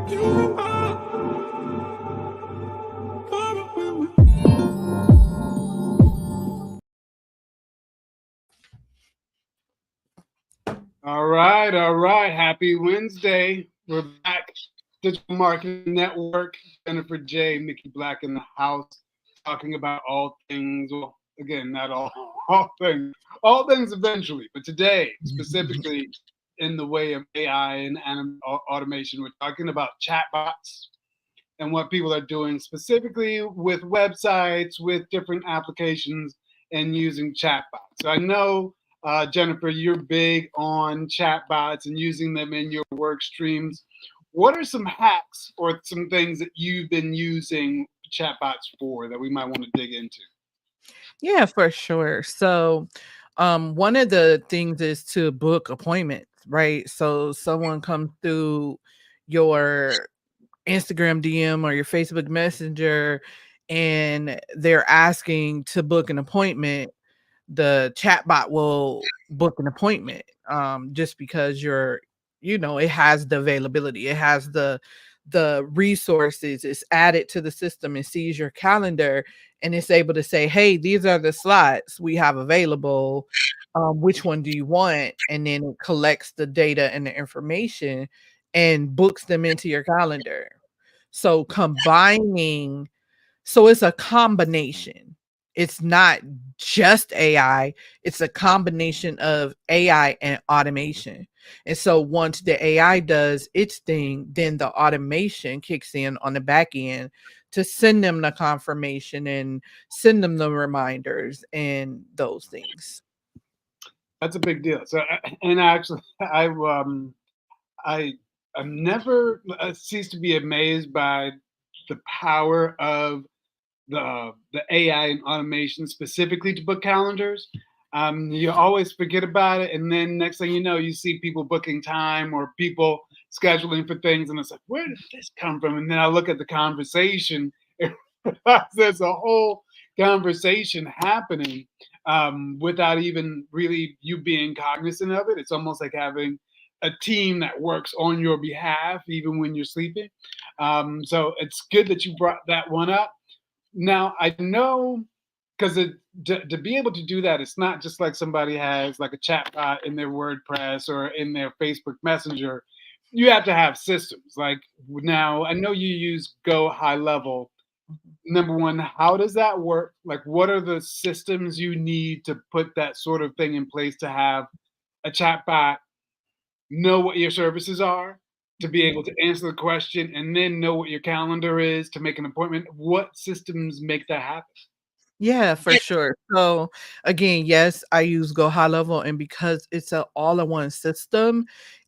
All right, all right. Happy Wednesday. We're back. Digital Marketing NetWurk. Jennifer J, Mickey Black in the house, talking about all things. Well, again, not all things eventually, but today, specifically in the way of AI and automation, we're talking about chatbots and what people are doing specifically with websites, with different applications, and using chatbots. So I know, Jennifer, you're big on chatbots and using them in your work streams. What are some hacks or some things that you've been using chatbots for that we might want to dig into? Yeah, for sure. So, one of the things is to book appointments, right? So someone comes through your Instagram DM or your Facebook Messenger and they're asking to book an appointment, the chatbot will book an appointment just because it has the availability, it has the resources, it's added to the system, it sees your calendar and it's able to say, hey, these are the slots we have available, which one do you want, and then it collects the data and the information and books them into your calendar. So combining so it's a combination. It's not just AI, it's a combination of AI and automation. And so once the AI does its thing, then the automation kicks in on the back end to send them the confirmation and send them the reminders and those things. That's a big deal. So, and actually, I I'm never ceased to be amazed by the power of the AI and automation specifically to book calendars. You always forget about it, and then next thing you know, you see people booking time or people scheduling for things, and it's like, where did this come from? And then I look at the conversation, and there's a whole conversation happening without even really you being cognizant of it. It's almost like having a team that works on your behalf, even when you're sleeping. So it's good that you brought that one up. Now I know because to be able to do that, it's not just like somebody has like a chat bot in their WordPress or in their Facebook Messenger. You have to have systems. Like now, I know you use Go High Level. Number one, how does that work? Like, what are the systems you need to put that sort of thing in place to have a chat bot know what your services are, to be able to answer the question, and then know what your calendar is to make an appointment? What systems make that happen? Yeah, for sure. So again, yes, I use Go High Level, and because it's a all-in-one system,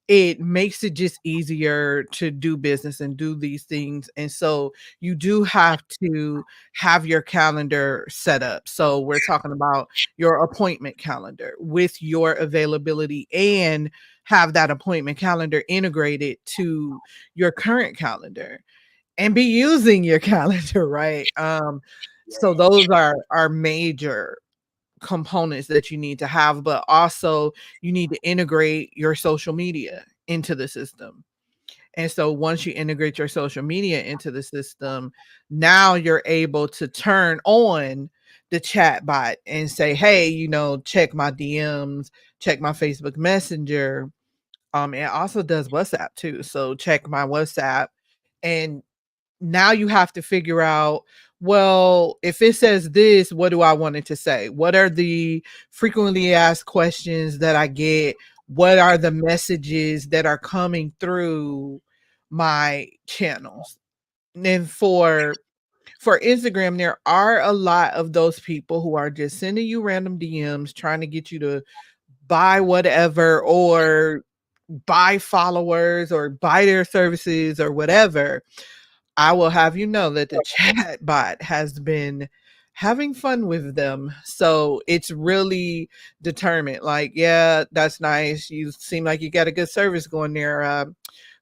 it makes it just easier to do business and do these things. And so you do have to have your calendar set up. So we're talking about your appointment calendar with your availability and have that appointment calendar integrated to your current calendar and be using your calendar, right? So those are major components that you need to have, but also you need to integrate your social media into the system. And so once you integrate your social media into the system, now you're able to turn on the chat bot and say, hey, check my DMs, check my Facebook Messenger. It also does WhatsApp too. So check my WhatsApp. And now you have to figure out, well, if it says this, what do I want it to say? What are the frequently asked questions that I get? What are the messages that are coming through my channels? And for Instagram, there are a lot of those people who are just sending you random DMs trying to get you to buy whatever or buy followers or buy their services or whatever. I will have you know that the chat bot has been having fun with them. So it's really determined. Like, yeah, that's nice. You seem like you got a good service going there.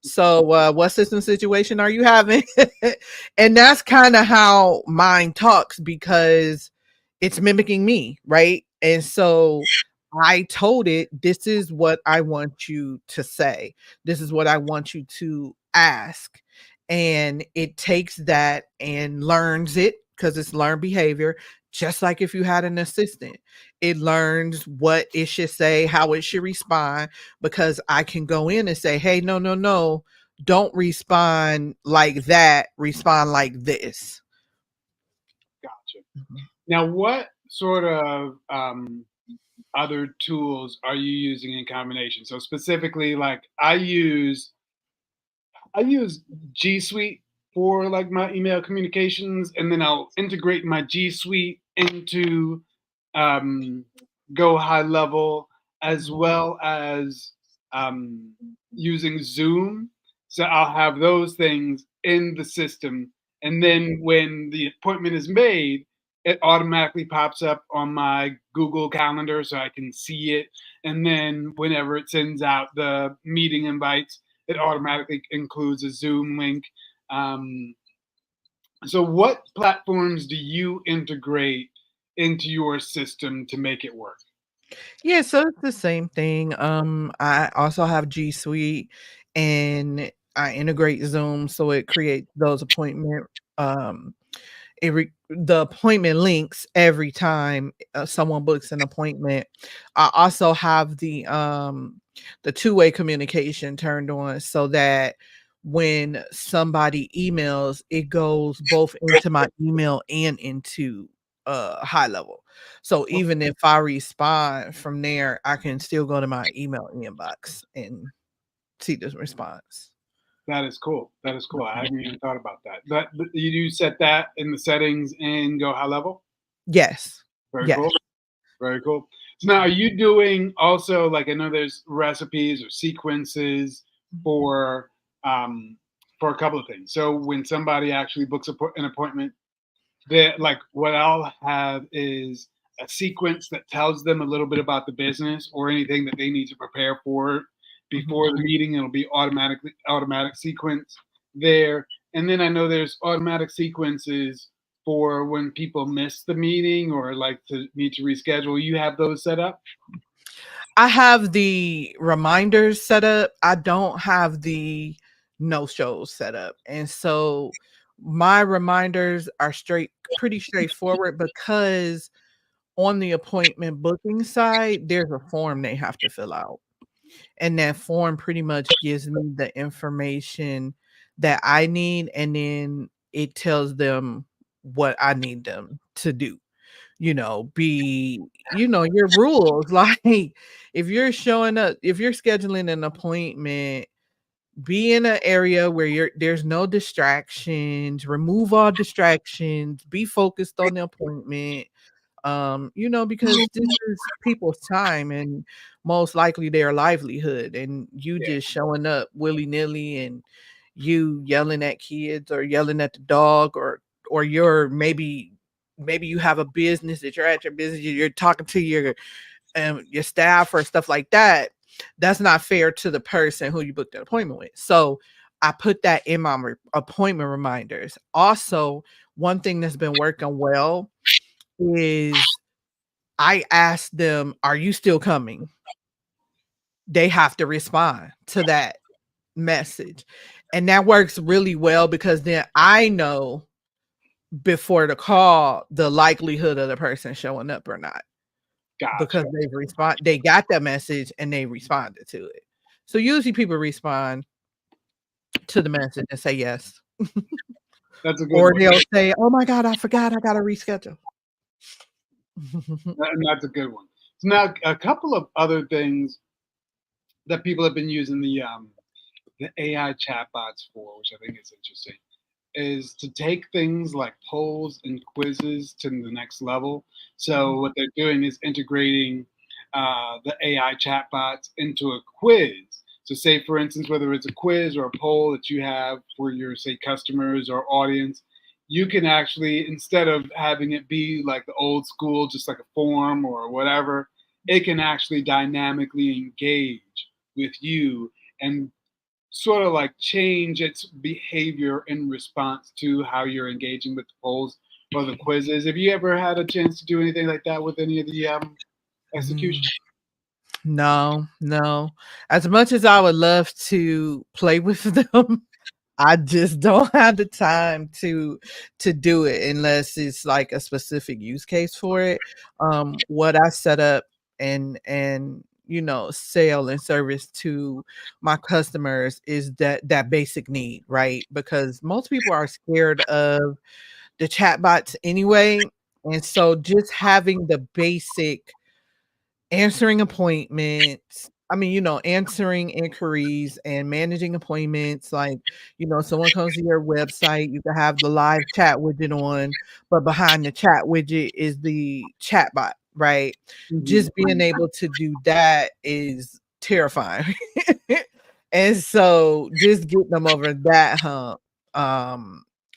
So what system situation are you having? And that's kind of how mine talks because it's mimicking me, right? And so I told it, this is what I want you to say. This is what I want you to ask, and it takes that and learns it because it's learned behavior. Just like if you had an assistant, it learns what it should say, how it should respond, because I can go in and say, hey, no, no, no, don't respond like that, respond like this. Gotcha. Mhm. Now, what sort of other tools are you using in combination? So specifically, like I use G Suite for like my email communications, and then I'll integrate my G Suite into um, Go High Level, as well as um, using Zoom. So I'll have those things in the system, and then when the appointment is made, it automatically pops up on my Google Calendar, so I can see it. And then whenever it sends out the meeting invites, it automatically includes a Zoom link. Um, so, what platforms do you integrate into your system to make it work? Yeah, so it's the same thing. I also have G Suite, and I integrate Zoom, so it creates those um the appointment links every time someone books an appointment. I also have the two-way communication turned on so that when somebody emails, it goes both into my email and into high level. So Oh, even if I respond from there, I can still go to my email inbox and see the response. that is cool. That is cool. I hadn't even thought about that. You do set that in the settings and Go High Level. Yes. Very Yes. cool. Very cool. So now, are you doing also, like, I know there's recipes or sequences for um, for a couple of things. So when somebody actually books an appointment, that like what I'll have is a sequence that tells them a little bit about the business or anything that they need to prepare for Mhm. before the meeting. It'll be automatic sequence there. And then I know there's automatic sequences for when people miss the meeting or like to need to reschedule. You have those set up? I have the reminders set up. I don't have the no-shows set up. And so my reminders are pretty straightforward because on the appointment booking side, there's a form they have to fill out. And that form pretty much gives me the information that I need, and then it tells them what I need them to do. Your rules. Like, if you're scheduling an appointment, be in an area where there's no distractions, remove all distractions, be focused on the appointment. Because this is people's time and most likely their livelihood, and you Yeah. just showing up willy-nilly, and you yelling at kids or yelling at the dog, or you're maybe you have a business that you're at your business, you're talking to your staff or stuff like that. That's not fair to the person who you booked an appointment with. So I put that in my appointment reminders. Also, one thing that's been working well is I ask them, "Are you still coming?" They have to respond to that message. And that works really well because then I know before the call the likelihood of the person showing up or not, because Gotcha. they got that message and they responded to it. So usually people respond to the message and say yes. That's a good Or one. they'll say, "Oh my god, I forgot, I gotta reschedule." And that's a good one. So now a couple of other things that people have been using the AI chatbots for, which I think is interesting, is to take things like polls and quizzes to the next level. So what they're doing is integrating the AI chatbots into a quiz. So say, for instance, whether it's a quiz or a poll that you have for your, say, customers or audience, you can actually, instead of having it be like the old school, just like a form or whatever, it can actually dynamically engage with you and sort of like change its behavior in response to how you're engaging with the polls or the quizzes. Have you ever had a chance to do anything like that with any of the execution? Mm. No, no. As much as I would love to play with them, I just don't have the time to do it unless it's like a specific use case for it. What I set up and sell and service to my customers is that basic need, right? Because most people are scared of the chatbots anyway. And so just having the basic answering appointments, answering inquiries and managing appointments, like, someone comes to your website, you can have the live chat widget on, but behind the chat widget is the chatbot, right? Mhm. Just being able to do that is terrifying. And so just getting them over that hump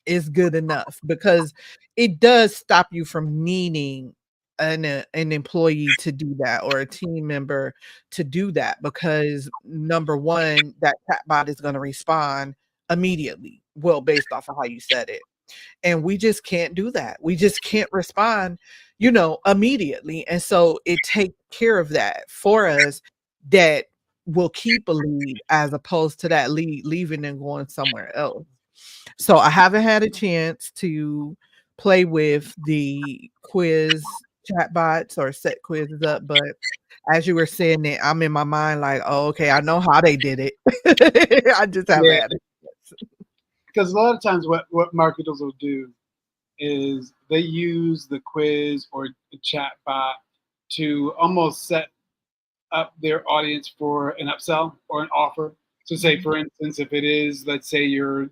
is good enough because it does stop you from needing an employee to do that or a team member to do that because number one, that chatbot is going to respond immediately. Well, based off of how you said it. And we just can't do that. We just can't respond, immediately. And so it takes care of that for us that will keep a lead as opposed to that lead leaving and going somewhere else. So I haven't had a chance to play with the quiz chatbots or set quizzes up, but as you were saying it, I'm in my mind like, oh, okay, I know how they did it. I just haven't Yeah, had it. because a lot of times what marketers will do is they use the quiz or the chat bot to almost set up their audience for an upsell or an offer. So say Mhm. for instance, if it is, let's say you're,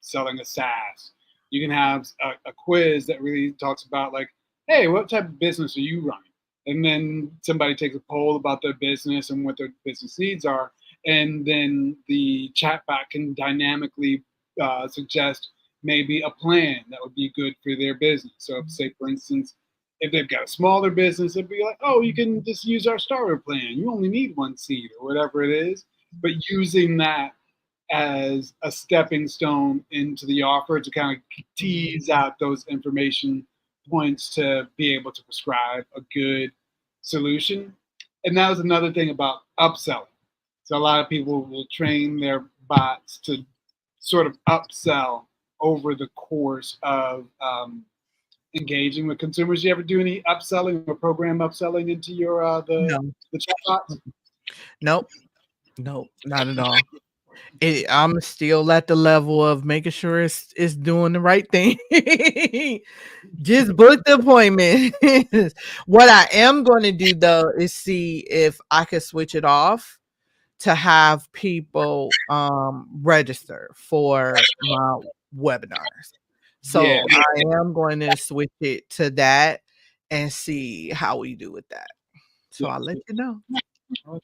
selling a SaaS, you can have a quiz that really talks about like, hey, what type of business are you running? And then somebody takes a poll about their business and what their business needs are. And then the chatbot can dynamically suggest maybe a plan that would be good for their business. So, if, say, for instance, if they've got a smaller business, it'd be like, oh, you can just use our starter plan. You only need one seat or whatever it is. But using that as a stepping stone into the offer to kind of tease out those information points to be able to prescribe a good solution. And that was another thing about upselling. So a lot of people will train their bots to sort of upsell over the course of engaging with consumers. You ever do any upselling or program upselling into your No. the chatbots? Nope. Nope. Not at all. I'm still at the level of making sure it's doing the right thing. Just book the appointment. What I am going to do though is see if I can switch it off to have people register for my webinars. Yeah, So I am going to switch it to that and see how we do with that. So yeah. I'll let you know. Okay,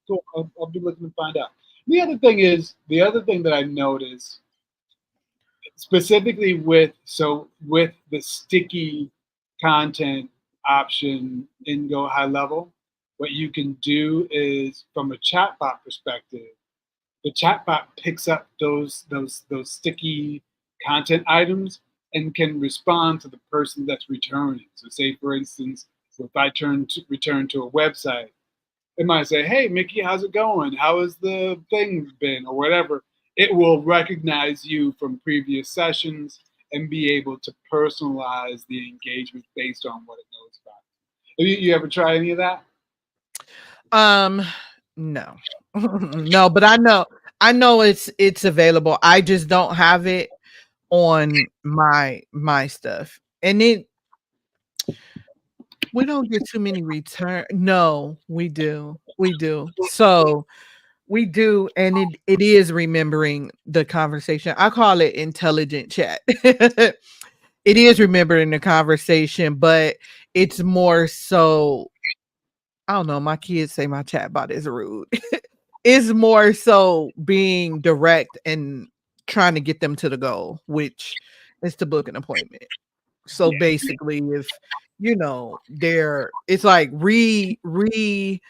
cool. I'll be looking to find out. The other thing that I noticed specifically with the sticky content option in Go High Level, what you can do is from a chatbot perspective, the chatbot picks up those sticky content items and can respond to the person that's returning. So say for instance, if I return to a website, it might say, "Hey, Mickey, how's it going? How has the thing been?" or whatever. It will recognize you from previous sessions and be able to personalize the engagement based on what it knows about. You ever try any of that? Um, no. No, but I know it's available. I just don't have it on my stuff. And we don't get too many return. No, we do. We do. So we do, and it is remembering the conversation. I call it intelligent chat. It is remembering the conversation, but it's more so I don't know, my kids say my chatbot is rude. It's more so being direct and trying to get them to the goal, which is to book an appointment. So Yeah, basically, if they're it's like redirecting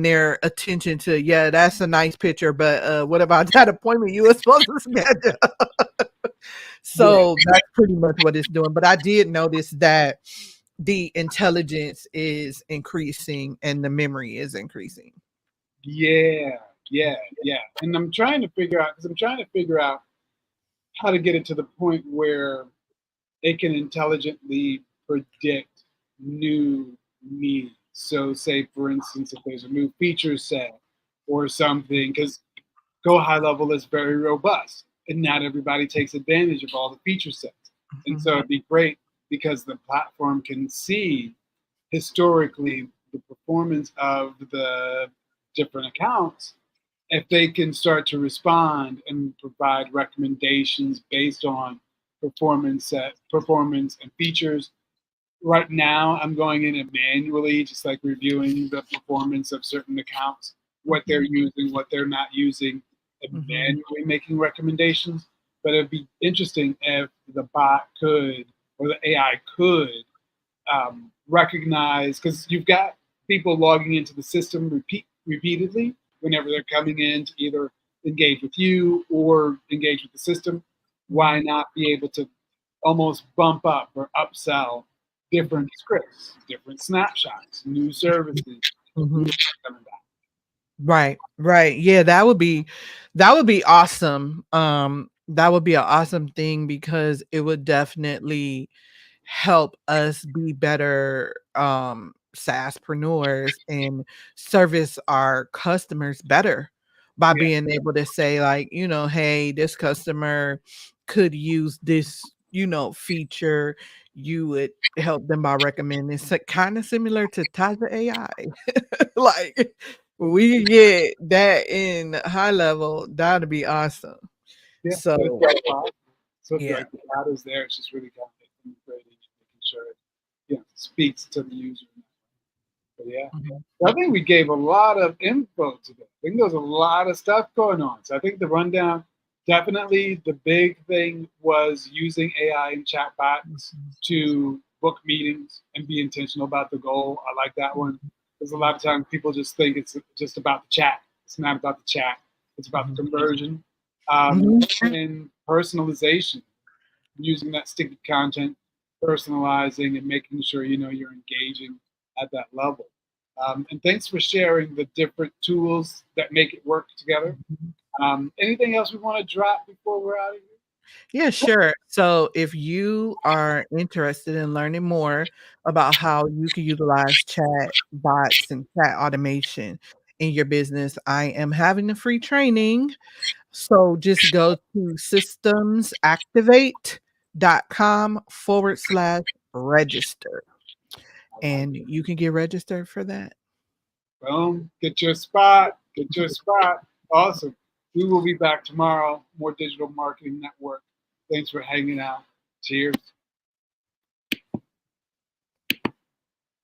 their attention to, yeah, that's a nice picture, but what about that appointment you were supposed to schedule? yeah, So that's pretty much what it's doing. But I did notice that the intelligence is increasing and the memory is increasing. yeah. Yeah, yeah. And I'm trying to figure out, because I'm trying to figure out how to get it to the point where it can intelligently predict new needs. So, say for instance, if there's a new feature set or something, because Go High Level is very robust, and not everybody takes advantage of all the feature sets. And Mhm, so, it'd be great because the platform can see historically the performance of the different accounts. If they can start to respond and provide recommendations based on performance and features. Right now I'm going in and manually just like reviewing the performance of certain accounts, what they're mhm, using, what they're not using, and mhm, manually making recommendations. But it'd be interesting if the bot could, or the AI could, recognize, because you've got people logging into the system repeatedly whenever they're coming in to either engage with you or engage with the system. Why mhm, not be able to almost bump up or upsell mhm, different scripts, different snapshots, new services, new mhm. coming back? Right, right. Yeah, that would be awesome. That would be an awesome thing because it would definitely help us be better SaaSpreneurs and service our customers better by Yeah, being able to say like, hey, this customer could use this, feature. You would help them by recommending. It's kind of similar to Taza AI. Like we get that in high level, that'd be awesome. yeah. So it's So like, wow. So it's yeah. like the data's there. It's just really kind of integrating and making sure it, speaks to the user. But yeah, Mhm, I think we gave a lot of info today. I think there's a lot of stuff going on. So I think the rundown, definitely the big thing was using AI and chatbots mhm, to book meetings and be intentional about the goal. I like that one. Because a lot of times people just think it's just about the chat. It's not about the chat. It's about the mhm, conversion, mhm. and personalization, using that sticky content, personalizing, and making sure you're engaging at that level. And thanks for sharing the different tools that make it work together. Mhm. Anything else we want to drop before we're out of here? Yeah, sure. So if you are interested in learning more about how you can utilize chat bots and chat automation in your business, I am having a free training. So just go to systemsactivate.com/register I like and it. you can get registered for that. Boom. Get your spot. Get your spot. Awesome. We will be back tomorrow. More Digital Marketing Network. Thanks for hanging out. Cheers.